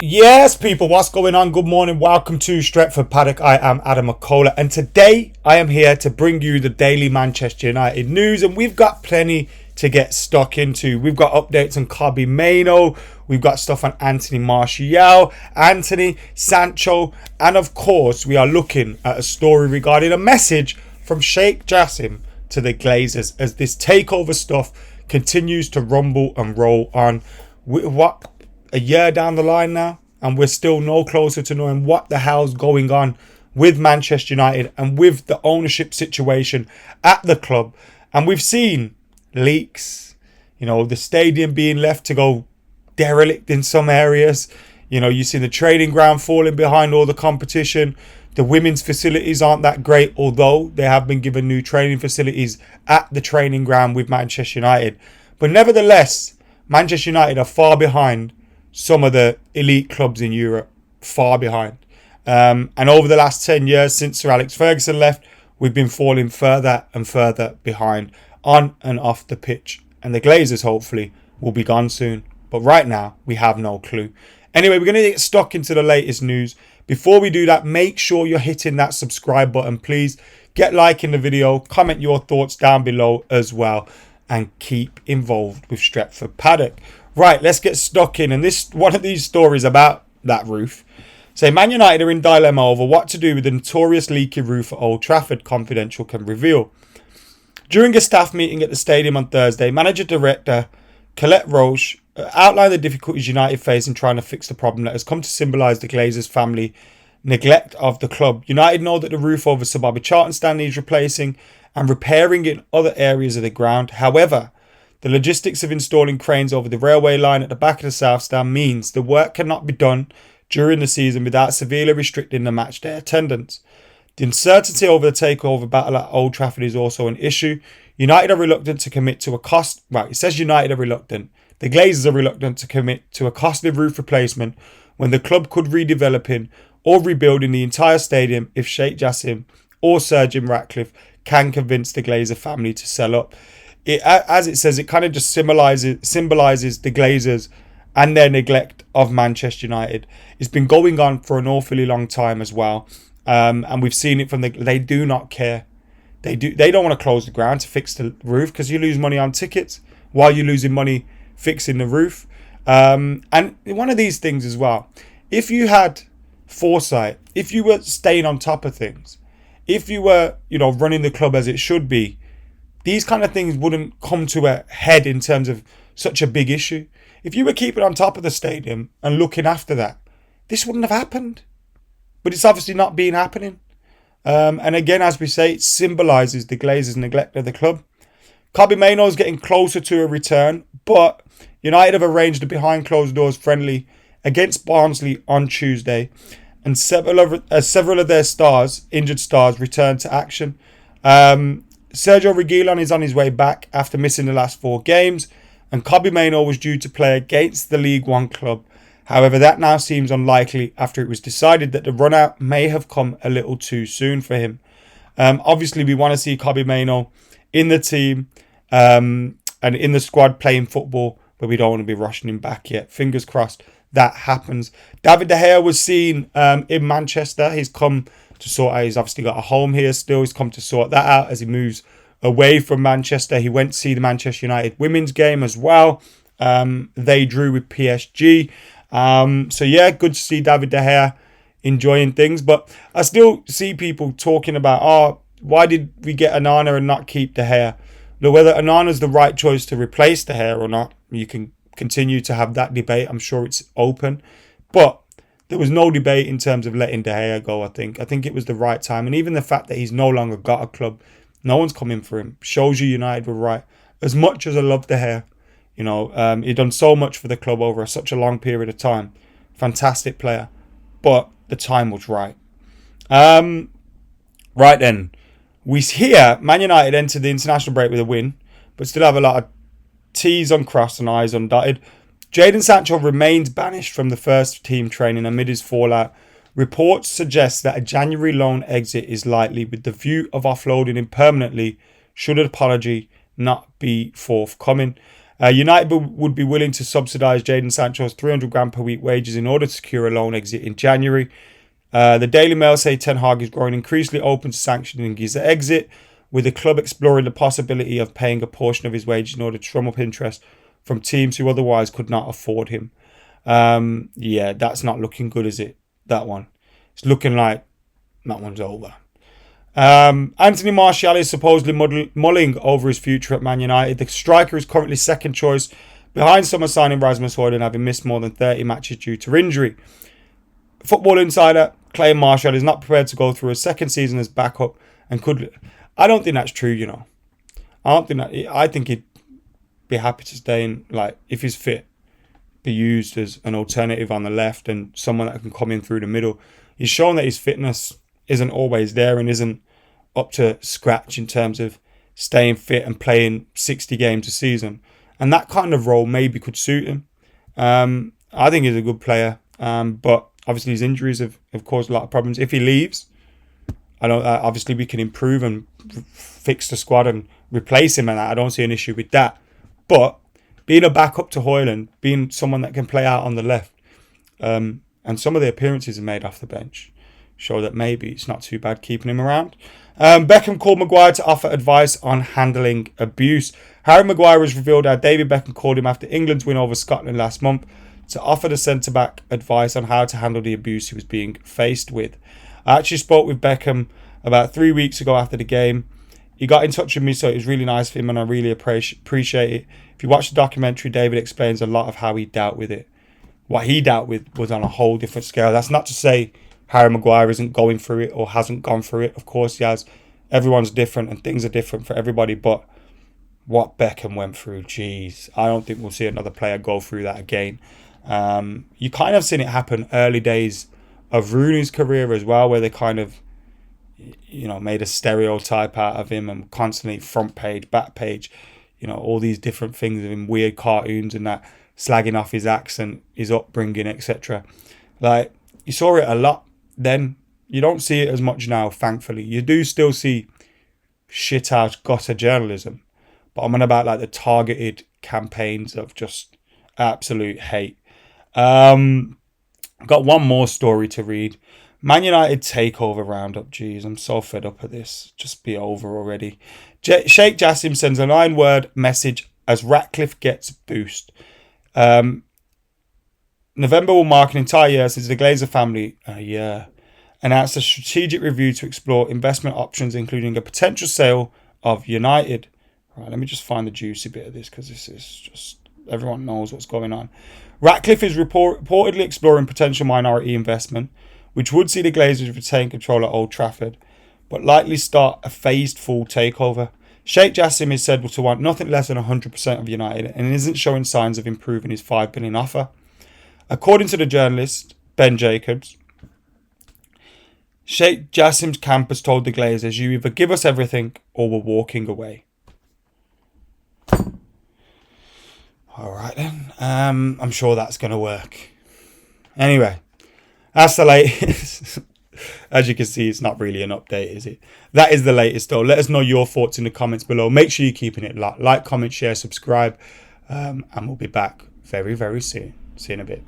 Yes, people, what's going on? Good morning. Welcome to Stretford, Paddock. I am Adam McKola, and today I am here to bring you the daily Manchester United news, and we've got plenty to get stuck into. We've got updates on Kobbie Mainoo, we've got stuff on Anthony Martial, Anthony, Sancho, and of course, we are looking at a story regarding a message from Sheikh Jassim to the Glazers as this takeover stuff continues to rumble and roll on. What? A year down the line now, and we're still no closer to knowing what the hell's going on with Manchester United and with the ownership situation at the club. And we've seen leaks, the stadium being left to go derelict in some areas. You've seen the training ground falling behind all the competition. The women's facilities aren't that great, although they have been given new training facilities at the training ground with Manchester United. But nevertheless, Manchester United are far behind some of the elite clubs in Europe, far behind. And over the last 10 years since Sir Alex Ferguson left, we've been falling further and further behind on and off the pitch. And the Glazers, hopefully, will be gone soon. But right now, we have no clue. Anyway, we're going to get stuck into the latest news. Before we do that, make sure you're hitting that subscribe button, please. Get liking the video, comment your thoughts down below as well, and keep involved with Stretford Paddock. Right, let's get stuck in. And this one of these stories about that roof. Say, Man United are in dilemma over what to do with the notorious leaky roof at Old Trafford, Confidential can reveal. During a staff meeting at the stadium on Thursday, manager-director Colette Roche outlined the difficulties United face in trying to fix the problem that has come to symbolise the Glazers' family neglect of the club. United know that the roof over Sir Bobby Charlton stand needs replacing and repairing in other areas of the ground. However, the logistics of installing cranes over the railway line at the back of the South Stand means the work cannot be done during the season without severely restricting the match day attendance. The uncertainty over the takeover battle at Old Trafford is also an issue. United are reluctant to commit to a cost... Right, it says United are reluctant. The Glazers are reluctant to commit to a costly roof replacement when the club could redeveloping or rebuilding the entire stadium if Sheikh Jassim or Sir Jim Ratcliffe can convince the Glazer family to sell up. As it says, it kind of just symbolises the Glazers and their neglect of Manchester United. It's been going on for an awfully long time as well, and we've seen it from they do not care. They don't want to close the ground to fix the roof because you lose money on tickets while you're losing money fixing the roof. And one of these things as well, if you had foresight, if you were staying on top of things, if you were running the club as it should be, these kind of things wouldn't come to a head in terms of such a big issue. If you were keeping on top of the stadium and looking after that, this wouldn't have happened. But it's obviously not been happening. And again, as we say, it symbolises the Glazers' neglect of the club. Kobbie Mainoo is getting closer to a return, but United have arranged a behind closed doors friendly against Barnsley on Tuesday, and several of their injured stars, return to action. Sergio Reguilon is on his way back after missing the last 4 games, and Kobbie Mainoo was due to play against the League One club. However, that now seems unlikely after it was decided that the run-out may have come a little too soon for him. Obviously, we want to see Kobbie Mainoo in the team and in the squad playing football, but we don't want to be rushing him back yet. Fingers crossed that happens. David De Gea was seen in Manchester. He's come to sort out. He's obviously got a home here still. He's come to sort that out as he moves away from Manchester. He went to see the Manchester United women's game as well. They drew with PSG. So yeah, good to see David De Gea enjoying things. But I still see people talking about, why did we get Onana and not keep De Gea? Look, whether Onana's the right choice to replace De Gea or not, you can continue to have that debate. I'm sure it's open. But there was no debate in terms of letting De Gea go, I think. I think it was the right time. And even the fact that he's no longer got a club, no one's coming for him, shows you United were right. As much as I love De Gea, he'd done so much for the club over such a long period of time. Fantastic player. But the time was right. Right then. We hear Man United entered the international break with a win, but still have a lot of T's uncrossed and I's undotted. Jadon Sancho remains banished from the first team training amid his fallout. Reports suggest that a January loan exit is likely with the view of offloading him permanently should an apology not be forthcoming. United would be willing to subsidise Jadon Sancho's 300 grand per week wages in order to secure a loan exit in January. The Daily Mail say Ten Hag is growing increasingly open to sanctioning his exit, with the club exploring the possibility of paying a portion of his wages in order to drum up interest from teams who otherwise could not afford him. Yeah, that's not looking good, is it? That one. It's looking like that one's over. Anthony Martial is supposedly mulling over his future at Man United. The striker is currently second choice behind summer signing Rasmus Højlund, having missed more than 30 matches due to injury. Football Insider claim Martial is not prepared to go through a second season as backup and could... I don't think that's true, you know. I think he'd be happy to stay in, like, if he's fit, be used as an alternative on the left and someone that can come in through the middle. He's shown that his fitness isn't always there and isn't up to scratch in terms of staying fit and playing 60 games a season. And that kind of role maybe could suit him. I think he's a good player. But obviously his injuries have caused a lot of problems. If he leaves, obviously we can improve and fix the squad and replace him, and I don't see an issue with that. But being a backup to Højlund, being someone that can play out on the left, and some of the appearances he made off the bench show that maybe it's not too bad keeping him around. Beckham called Maguire to offer advice on handling abuse. Harry Maguire has revealed how David Beckham called him after England's win over Scotland last month to offer the centre-back advice on how to handle the abuse he was being faced with. I actually spoke with Beckham about 3 weeks ago after the game. He got in touch with me, so it was really nice of him and I really appreciate it. If you watch the documentary, David explains a lot of how he dealt with it. What he dealt with was on a whole different scale. That's not to say Harry Maguire isn't going through it or hasn't gone through it. Of course he has. Everyone's different and things are different for everybody. But what Beckham went through, geez, I don't think we'll see another player go through that again. You kind of seen it happen early days of Rooney's career as well, where they kind of, you know, made a stereotype out of him and constantly front page, back page, you know, all these different things of him, weird cartoons and that, slagging off his accent, his upbringing, etc. Like, you saw it a lot then. You don't see it as much now, thankfully. You do still see shit out gutter journalism, but I'm on about like the targeted campaigns of just absolute hate. I've got one more story to read. Man United takeover roundup. Jeez, I'm so fed up of this. Just be over already. Sheikh Jassim sends a 9-word message as Ratcliffe gets boost. November will mark an entire year since the Glazer family announced a strategic review to explore investment options, including a potential sale of United. Right, let me just find the juicy bit of this because this is just... everyone knows what's going on. Ratcliffe is reportedly exploring potential minority investment, which would see the Glazers retain control at Old Trafford, but likely start a phased full takeover. Sheikh Jassim is said to want nothing less than 100% of United and isn't showing signs of improving his $5 billion offer. According to the journalist Ben Jacobs, Sheikh Jassim's camp has told the Glazers, you either give us everything or we're walking away. Alright then, I'm sure that's going to work. Anyway, that's the latest. As you can see, it's not really an update, is it? That is the latest though. Let us know your thoughts in the comments below. Make sure you're keeping it like, comment, share, subscribe. And we'll be back very, very soon. See you in a bit.